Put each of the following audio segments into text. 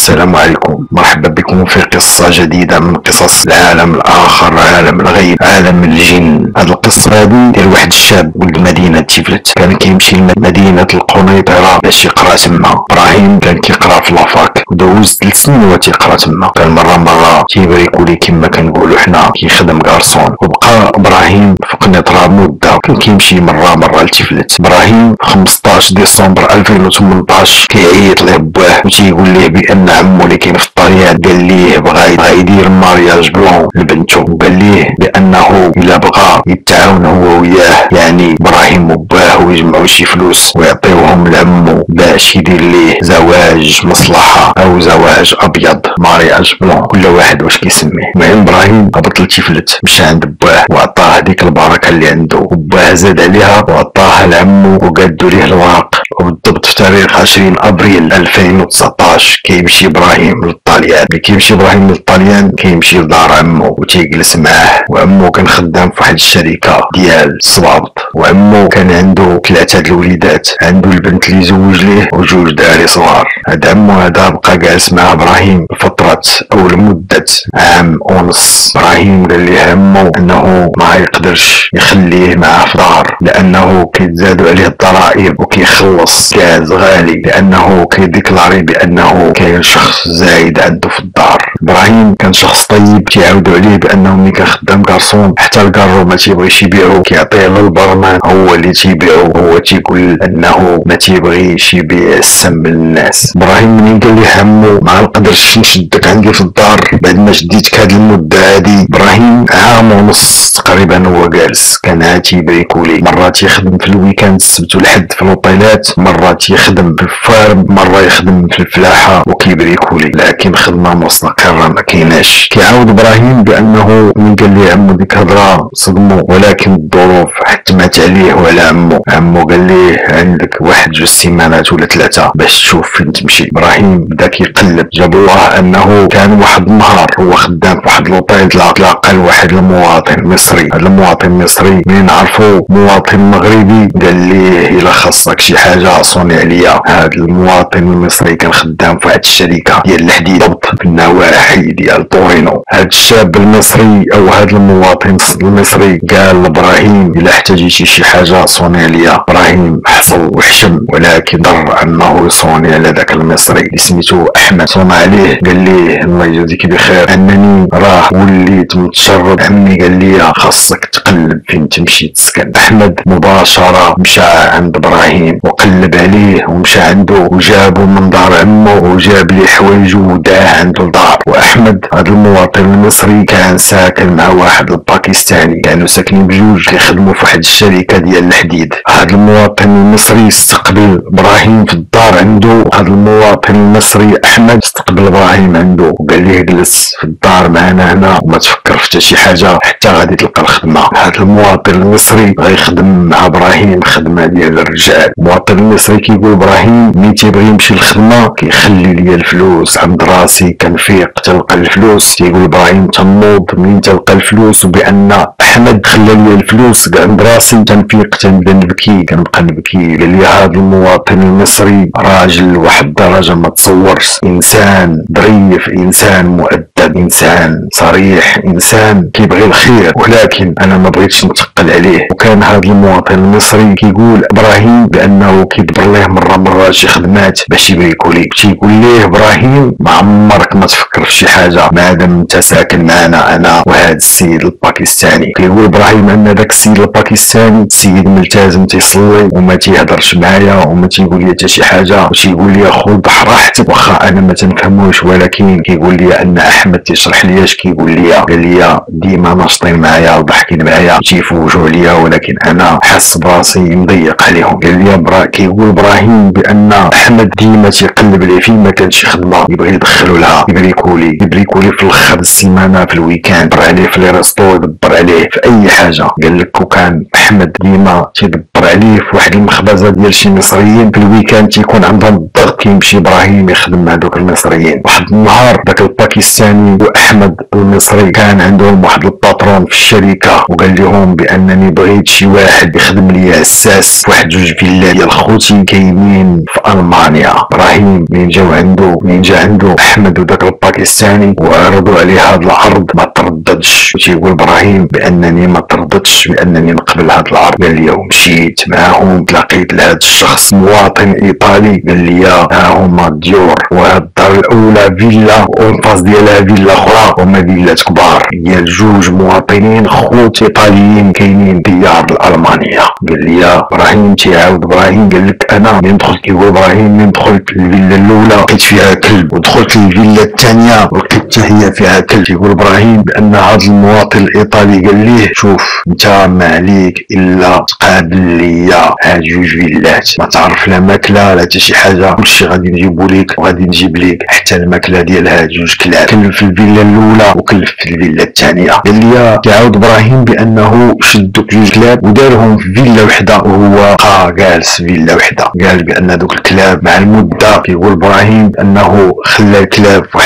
السلام عليكم، مرحبا بكم في قصة جديدة من قصص العالم الآخر، عالم الغيب، عالم الجن. هاد القصة هادي ديال واحد الشاب ولد مدينة تيفلت، كان كيمشي لمدينة القنيطرة باش يقرا تما. إبراهيم كان كيقرا في لافاك ودوز 3 سنين وهو تيقرا تما. كان مرة تيبريكولي كما كنقولو حنا، كيخدم كارسون. وبقى إبراهيم في قنيطرة مدة، كان كيمشي مرة لتيفلت. إبراهيم 15 ديسمبر 2018 كيعيط ليه باه وتيقول ليه بأن عمو اللي كاين في الطريق قال ليه بغا يدير مارياج بلون لبنته، وقال ليه بأنه إلا بغا يتعاون هو وياه، يعني إبراهيم وباه، ويجمعوا شي فلوس ويعطيوهم لعمو باش يدير ليه زواج مصلحة أو زواج أبيض، مارياج بلون، كل واحد واش كيسميه. المهم إبراهيم هبط لتيفلت، مشى عند باه وعطاه هذيك البركة اللي عنده، وباه زاد عليها وعطاها لعمو وقادو ليه الورق. وبالضبط في تاريخ 20 أبريل 2019 كيمشي إبراهيم للطاليان. ملي كيمشي إبراهيم للطاليان كيمشي لدار عمو وتيجلس معاه، وعمو كان خدام في واحد الشركة ديال الصبابط، وعمو كان عنده 3 د الوليدات، عنده البنت اللي زوج ليه وجوج داري صغار. هاد عمو هذا بقى جالس مع إبراهيم لفترة أو لمدة عام ونص. إبراهيم قال ليه عمو أنه ما يقدرش يخليه معاه في دار، لأنه كيتزادوا عليه الضرائب وكيخلص غاز غالي، لأنه كيديكلاري بأنه كاين شخص زايد عنده في الدار. إبراهيم كان شخص طيب، كيعاودوا عليه بأنه ملي كان خدام كارسون حتى الكارو ما تيبغيش يبيعو، كيعطيه للبرمان هو اللي تيبيعو، هو تيقول أنه ما تيبغيش يبيع السم للناس. إبراهيم منين قال ليه عمو ما نقدرش نشدك عندي في الدار بعد ما شديتك هاد المدة هادي، إبراهيم عام ونص تقريبا هو جالس، كان عاتي بريكولي، مرات يخدم في الويكاند السبت والحد في الوطيلات، مرات يخدم في الفارم، مرة يخدم في الفلاحة وكيبريكولي، لكن خدمة مستقرة ما كايناش. كيعاود إبراهيم بأنه من قال ليه عمو ديك هضرة صدمو، ولكن الظروف حتمت عليه وعلى عمو قال ليه عندك 1-2 سيمانات ولا 3 باش تشوف فين تمشي. إبراهيم بدا كيقلب، جاب الله أنه كان واحد النهار هو خدام في واحد لوطيل، تلاقى واحد المواطن مصري. هذا المواطن المصري منين عرفو مواطن مغربي قال ليه إلا خاصك شي حاجة صوني عليا. هذا المواطن المصري كان خدام في واحد الشركة ديال الحديد بالضبط في النواحي ديال طورينو. هذا الشاب المصري أو هذا المواطن المصري قال لإبراهيم إلا احتاجيتي شي حاجة صوني عليا. إبراهيم حصل وحشم، ولكن ضر أنه يصوني على ذاك المصري اللي سميتو أحمد. صونى عليه قال ليه الله يجازيك بخير أنني راه وليت متشرد، عمي قال لي خاصك تقلب فين تمشي تسكن. أحمد مباشرة مشى عند إبراهيم وقلب عليه ومشى عنده وجابه من دار عمو وجاب لي حوايجه وداه عنده الدار. وأحمد هذا المواطن المصري كان ساكن مع واحد الباكستاني، كانوا ساكنين بجوج كيخدموا في واحد الشركة ديال الحديد. هذا المواطن المصري استقبل إبراهيم في الدار عنده، هذا المواطن المصري أحمد استقبل إبراهيم عنده وقال ليه جلس في الدار معنا هنا وما تفكر في شي حاجة حتى غادي تلقى الخدمة. هذا المواطن المصري غيخدم مع إبراهيم خدمة ديال الرجال. المواطن المصري كيقول إبراهيم ملي تيبغي يمشي للخدمة كيخلي لي الفلوس عند راسي، كنفيق تلقى الفلوس. كيقول إبراهيم تنوض منين تلقى الفلوس، وبأن أحمد خلى لي الفلوس عند راسي تنفيق تنبدا نبكي، كنبقى نبكي. قال لي هذا المواطن المصري راجل واحد الدرجة ما تصورش، إنسان ظريف، إنسان مؤدب، إنسان صريح، إنسان كيبغي الخير، ولكن أنا ما بغيتش نتقل عليه. وكان هذا المواطن المصري كيقول إبراهيم بأنه كيدبر ليه مرة شي خدمات باش يبريكولي. تيقول ليه إبراهيم ما عمرك ما تفكر في شي حاجة مادام أنت ساكن معنا أنا وهذا السيد الباكستاني. كيقول إبراهيم أن ذاك السيد الباكستاني سيد ملتزم تيصلي وما تيهضرش معايا وما تيقول لي حتى شي حاجة، وتيقول لي خذ براحتك واخا أنا ما تنفهموش، ولكن كيقول لي أن أحمد تيشرح لي اش كيقول لي. قال لي ديما ناشطين معايا وضحكين معايا تيفوجوا عليا، ولكن أنا حاس براسي مضيق عليهم. قال لي كيقول إبراهيم بأن أحمد ديما تيقلب عليه فين ما كانت شي خدمة يبغي يدخلو لها يبريكولي في الآخر السيمانة في الويكاند، يدبر عليه في لي ريستو، يدبر عليه في أي حاجة. قال لك وكان أحمد ديما تيدبر عليه في واحد المخبزة ديال شي مصريين في الويكاند تيكون عندهم الضغط، كيمشي إبراهيم يخدم مع دوك المصريين. واحد النهار داك الباكستاني وأحمد المصري كان عندهم واحد الباترون في الشركة وقال لهم بأنني بغيت شي واحد يخدم لي عساس في واحد 2 فيلا ديال خوتي كاينين في ألمانيا. إبراهيم منين جا عنده احمد وداك الباكستاني وعرضوا عليه هذا العرض ما ترددش، وتيقول ابراهيم بانني ما ترددتش بانني نقبل هذا العرض. قال لي ومشيت معاهم، تلاقيت لهذا الشخص مواطن ايطالي، قال لي ها هما الديور، وهاد الدار الاولى فيلا والباس ديالها فيلا اخرى، هما فيلات كبار ديال جوج مواطنين خوت ايطاليين كاينين ديار الالمانيه. قال لي يا ابراهيم، تيعاود ابراهيم قال لك انا من دخلت، كيقول ابراهيم من دخلت الفيلا الاولى لقيت فيها كلب، ودخلت الفيلا الثانيه ولقيت حتى هي فيها كلب. يقول ابراهيم بان هذا المواطن الايطالي قال ليه شوف انت ما عليك الا تقابل ليا هاد جوج فيلات، ما تعرف لا ماكله لا حتى شي حاجه، كلشي غادي نجيبو ليك وغادي نجيب ليك حتى الماكله ديال هاد جوج كلاب، كلب في الفيلا الاولى وكلب في الفيلا الثانيه. قال لي تعاود ابراهيم بانه شدوا جوج كلاب ودارهم في فيلا وحده وهو جالس في فيلا وحده. قال بان دوك الكلاب مع المده، كيقول ابراهيم انه خلى الكلاب في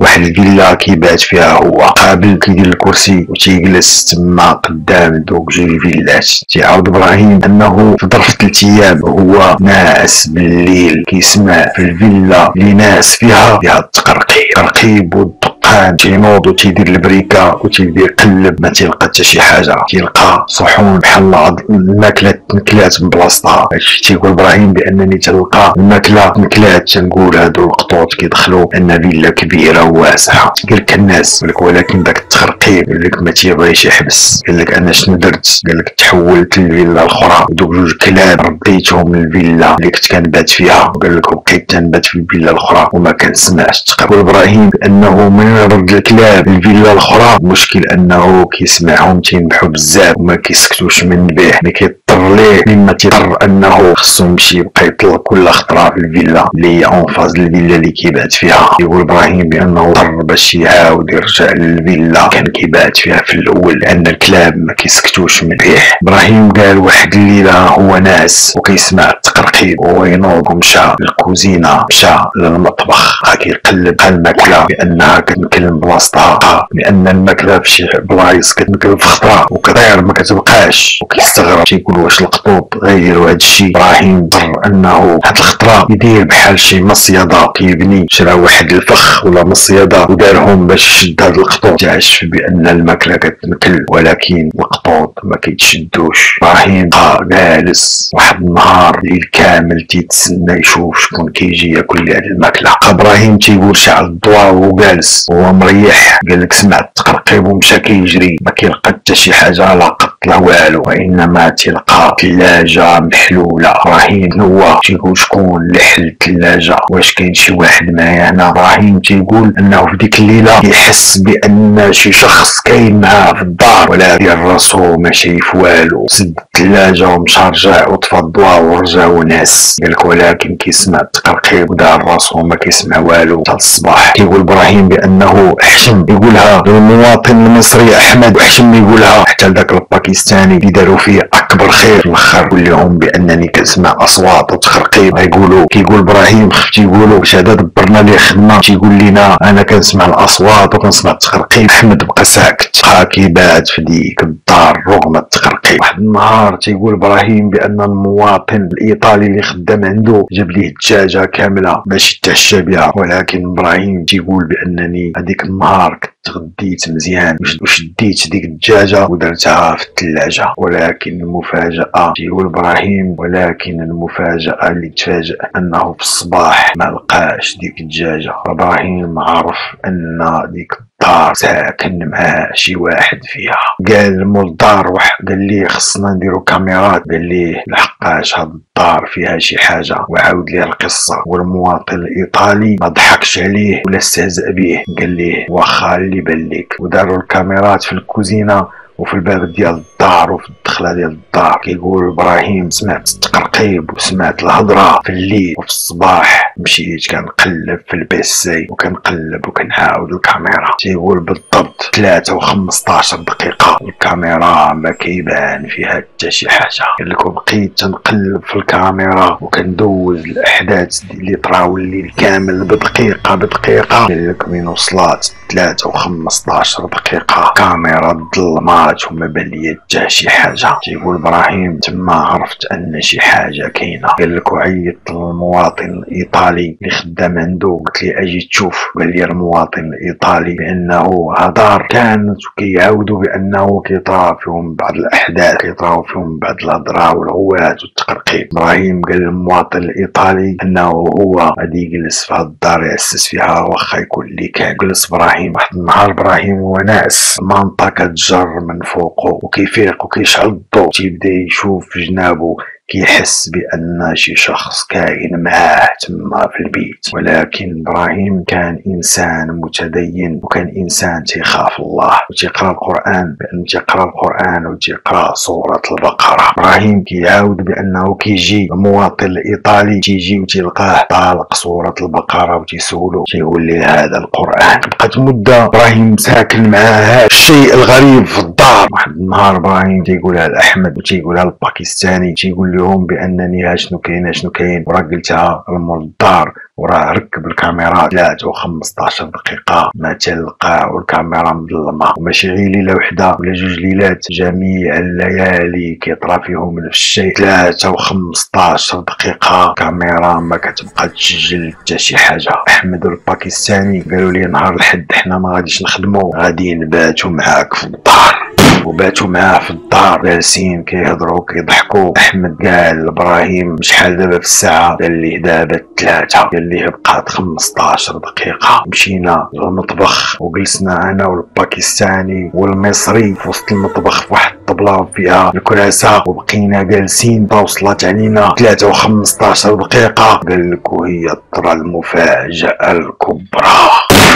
واحد الفيلا كيبات فيها هو قابل، كيدير الكرسي وتيجلس تما قدام دوك جوج فيلات. تعاود ابراهيم انه في ظرف 3 ايام هو ناعس بالليل كيسمع في الفيلا اللي ناس فيها التقرقيب والدقان، تينوض وتيدير البريكه وتيبدا يقلب ما تيلقى حتى شي حاجه، تيلقى صحون بحال الماكله تنكلات من بلاصتها. هادشي تيقول ابراهيم بانني تلقى الماكله تنكلات، تنقول هادو القطوط كيدخلوا ان فيلا كبيره وواسعه. قال لك الناس ولكن داك التخرقيب قال لك ما تيبغيش يحبس. قال لك انا شنو درت؟ قال لك تحولت للفيلا الاخرى ودوك جوج كلاب رديتهم للفيلا اللي كنت كنبات فيها، وقال لك بقيت تنبات في الفيلا الاخرى وما كنسمعش. تقول ابراهيم بانه من رد الكلاب للفيلا الاخرى المشكل انه كيسمعهم تينبحوا بزاف وما كيسكتوش من به، ملي كيضطر ليه مما تيضطر انه خصو يمشي يبقى يطلق كل خطره في الفيلا اللي هي اون فاز الفيلا اللي كيبات فيها. يقول ابراهيم بانه اضطر باش يعاود يرجع للفيلا كان كيبات فيها في الاول لان الكلاب ما كيسكتوش من به. ابراهيم قال واحد الليله هو ناعس وكيسمع التقرقيب وهو ينوض ومشى للكوزينه، مشى للمطبخ كيقلب على الماكله بانها كتنكل من بلاصتها، لان الماكله في شي بلايص كتنكل في خضره وكطير ما كتبقاش، وكيستغرب تيقول واش القطوط غيروا هذا الشيء. ابراهيم اضطر انه هاد الخضره يدير بحال شي مصيده كيبني، شرا واحد الفخ ولا مصيده ودارهم باش يشد هاد القطوط، تعرف بان الماكله كتنكل ولكن القطوط ما كيتشدوش. ابراهيم جالس واحد النهار الليل كامل تيتسنى يشوف شكون كيجي ياكل ليه هاد الماكله. ابراهيم تيقول شعل الضوء وهو جالس وهو مريح، قال لك سمع التقرقيب ومشى كيجري، ما كيلقى حتى شي حاجه لا قط لا والو، وانما تلقى ثلاجه محلوله. ابراهيم هو تيقول شكون اللي حل الثلاجه؟ واش كاين شي واحد معايا هنا؟ ابراهيم تيقول انه في ديك الليله يحس بان شي شخص كاين معاه في الدار، ولكن راسو ما شايف والو. سد الثلاجه ومشى رجع وطفى الضوء ورجع وناس. قال لك ولكن كيسمع التقرقيب ودار راسو ما كيسمع والو حتى الصباح. كيقول ابراهيم بانه حشم يقولها المواطن المصري احمد، وحشم يقولها حتى لذاك الباكستاني اللي داروا فيه اكبر خير. في الاخر قول لهم بانني كنسمع اصوات وتخرقيب. غيقولوا كيقول ابراهيم خفت يقولوا واش هذا دبرنا ليه خدمه، تيقول لينا انا كنسمع الاصوات وكنسمع التخرقيب. احمد بقى ساكت، بقى كيبات في ديك الدار رغم التخرقيب. واحد النهار تيقول ابراهيم بان المواطن الايطالي اللي خدام عنده جاب ليه الدجاجه كامله باش يتعشى بها، ولكن ابراهيم تيقول بانني هذيك النهار تغديت مزيان وشديت ديك الدجاجه ودرتها في الثلاجه. ولكن المفاجاه تيقول ابراهيم، ولكن المفاجاه اللي تفاجأ انه في الصباح ما لقاش ديك الدجاجه. ابراهيم عرف ان ديك الدار ساكن معاه شي واحد فيها. قال مول الدار واحد قال ليه خصنا نديرو كاميرات، قال ليه لحقاش هاد الدار فيها شي حاجه، وعاود ليه القصه. والمواطن الايطالي ما ضحكش عليه ولا استهزأ به، قال ليه واخا اللي بان لك. وداروا الكاميرات في الكوزينه وفي الباب ديال الدار وفي الدخله ديال الدار. كيقول ابراهيم سمعت التقرقيب وسمعت الهضره في الليل، وفي الصباح مشيت كنقلب في البيسي وكنقلب وكنعاود الكاميرا. تيقول بالضبط 3 و15 دقيقه الكاميرا ما كيبان فيها حتى شي حاجه. قال لك بقيت تنقلب في الكاميرا وكندوز الاحداث اللي طراو الليل كامل بدقيقه بدقيقه. قال لك من وصلات 3 و15 دقيقه كاميرا ظلمات وما بان ليا حتى شي حاجه. تيقول ابراهيم تما عرفت ان شي حاجه حاجه كاينه. قال لك عيط المواطن الايطالي اللي خدام عنده، قلت لي اجي تشوف. قال لي المواطن الايطالي بانه هدار كانت وكيعاودوا بانه كيطرا فيهم بعض الاحداث، كيطراو فيهم بعض الهضره والغوات والتقرقيب. ابراهيم قال للمواطن الايطالي انه هو غادي يجلس في هاد الدار ياسس فيها واخا يكون اللي كان. جلس ابراهيم واحد النهار، ابراهيم هو ناعس، المنطقه كتجر من فوقه وكيفيق وكيشعل الضوء، تيبدا يشوف في جنابه، كيحس بان شي شخص كاين معاه تما في البيت. ولكن ابراهيم كان انسان متدين وكان انسان تيخاف الله وتيقرا القران، بان تيقرا القران وتيقرا سوره البقره. ابراهيم كيعاود بانه كيجي المواطن الايطالي تيجي وتيلقاه طالق سوره البقره وتيسولو، تيقول لي هذا القران. بقات مده ابراهيم ساكن مع هذا الشيء الغريب في الدار. واحد النهار ابراهيم تيقولها لاحمد وتيقولها للباكستاني، تيقول لهم بانني شنو كاين وراه قلتها لمول الدار، وراه ركب الكاميرا 3 و15 دقيقه ما تلقاه والكاميرا مظلمه، وماشي غير ليله وحده ولا جوج ليلات، جميع الليالي كيطرا فيهم نفس الشيء 3 و15 دقيقه كاميرا ما كتبقى تسجل حتى شي حاجه. احمد والباكستاني قالوا لي نهار الحد حنا ما غاديش نخدموا، غادي نباتوا معاك في الدار. وباتوا معاه في الدار جالسين كيهضروا كيضحكوا. احمد قال لابراهيم شحال دابا في الساعه؟ قال ليه دابا 3. قال ليه بقات 15 دقيقه. مشينا للمطبخ وجلسنا انا والباكستاني والمصري في وسط المطبخ في واحد الطبله فيها الكراسه، وبقينا جالسين توصلت علينا 3 و15 دقيقه. قال لك وهي ترى المفاجاه الكبرى،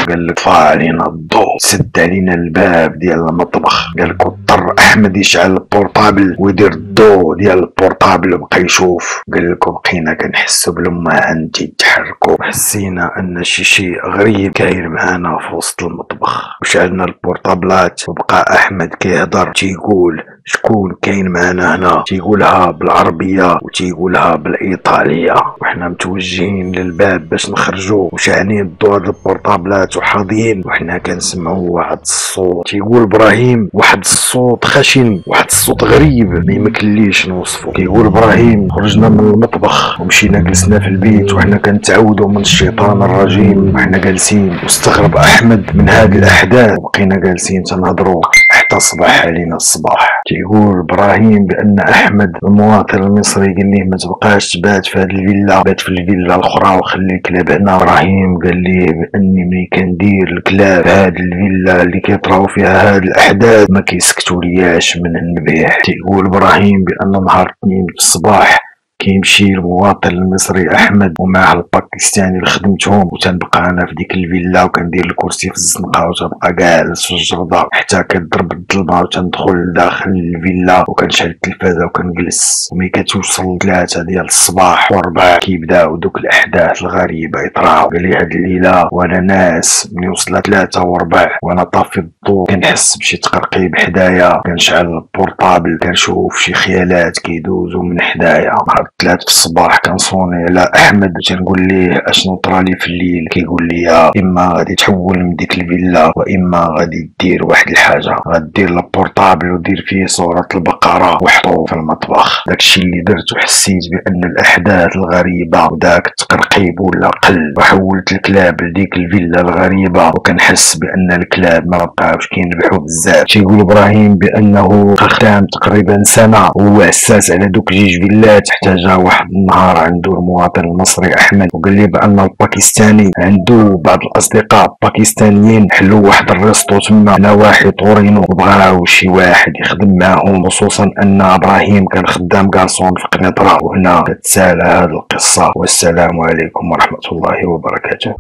قال لك طفى علينا الضوء، سد علينا الباب ديال المطبخ. قال لك اضطر احمد يشعل البورطابل ويدير الضوء ديال البورطابل وبقى يشوف. قال لك بقينا كنحسوا بالماء تيتحركوا، حسينا ان شي شيء غريب كاين معانا في وسط المطبخ. وشعلنا البورطابلات وبقى احمد كيهضر تيقول شكون كاين معنا هنا، تيقولها بالعربيه وتيقولها بالايطاليه، وحنا متوجهين للباب باش نخرجوا وشاعنين الضوء ديال البورطابلات وحاضيين، وحنا كنسمعوا واحد الصوت. تيقول ابراهيم واحد الصوت خشن، واحد الصوت غريب ما يمكنليش نوصفه. كيقول ابراهيم خرجنا من المطبخ ومشينا جلسنا في البيت وحنا كنتعودوا من الشيطان الرجيم وحنا جالسين. واستغرب احمد من هذه الاحداث وبقينا جالسين تنهضروا حتى صباح علينا الصباح. تيقول ابراهيم بان احمد المواطن المصري قال ليه ما تبقاش تبات في هذه الفيلا، بات في الفيلا الاخرى وخلي الكلاب هنا. ابراهيم قال ليه باني ملي كندير الكلاب في هذه الفيلا اللي كيطراو فيها هذه الاحداث ما كيسكتوا لياش من النبيح. تيقول ابراهيم بان نهار الاثنين في الصباح كيمشي المواطن المصري احمد ومع الباكستاني اللي خدمتهم، وتنبقى انا في ديك الفيلا وكندير الكرسي في الزنقه وتبقى جالس في الجرده حتى كتضرب الظلمه وتندخل داخل الفيلا وكنشعل التلفازه وكنجلس. وملي كتوصل 3 ديال الصباح و4 كيبداو دوك الاحداث الغريبه يطراو. قال لي هاد الليله وانا ناس ملي وصلت 3 و4 وانا طافي الضوء كنحس بشي تقرقيب حدايا، كنشعل البورطابل كنشوف شي خيالات كيدوزو من حدايا. 3 في الصباح كنصوني على احمد تنقول ليه اشنو طرالي في الليل. كيقول لي اما غادي تحول من ديك الفيلا واما غادي دير واحد الحاجه، غدير لابورطابل ودير فيه صوره البقره وحطو في المطبخ. داكشي اللي درت وحسيت بان الاحداث الغريبه وداك التقرقيب ولا قل، وحولت الكلاب لديك الفيلا الغريبه وكنحس بان الكلاب ما بقاوش كينبحوا بزاف. تيقول ابراهيم بانه خدام تقريبا سنه وهو حساس على دوك 2 فيلات، حتى جا واحد النهار عنده المواطن المصري احمد وقال لي بان الباكستاني عنده بعض الاصدقاء باكستانيين حلوا واحد الريستو تما نواحي طورينو وبغاو شي واحد يخدم معاهم، خصوصا ان ابراهيم كان خدام كارسون في قنيطره. وهنا كتسالى هذه القصه. والسلام عليكم ورحمه الله وبركاته.